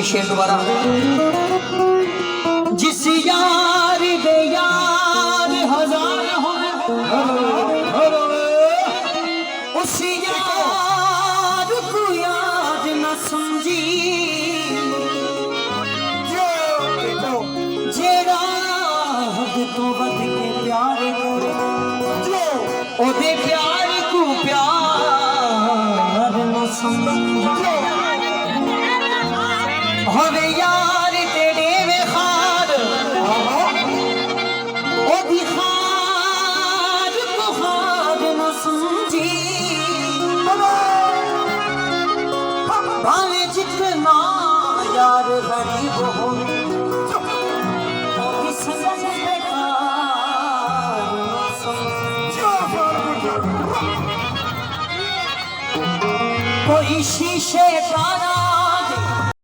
शेर दोबारा। जिस यार दे यार हजार हो उस यार को याद न समझी जेड़ा हद तो बद के प्यार करे ओदे प्यार को प्यार न समझी होवे यार तेरे में खार ओदी खार को खार न समझी भावे जितना यार गरीब हो ओदी संग बेकार न समझी कोई शीशे का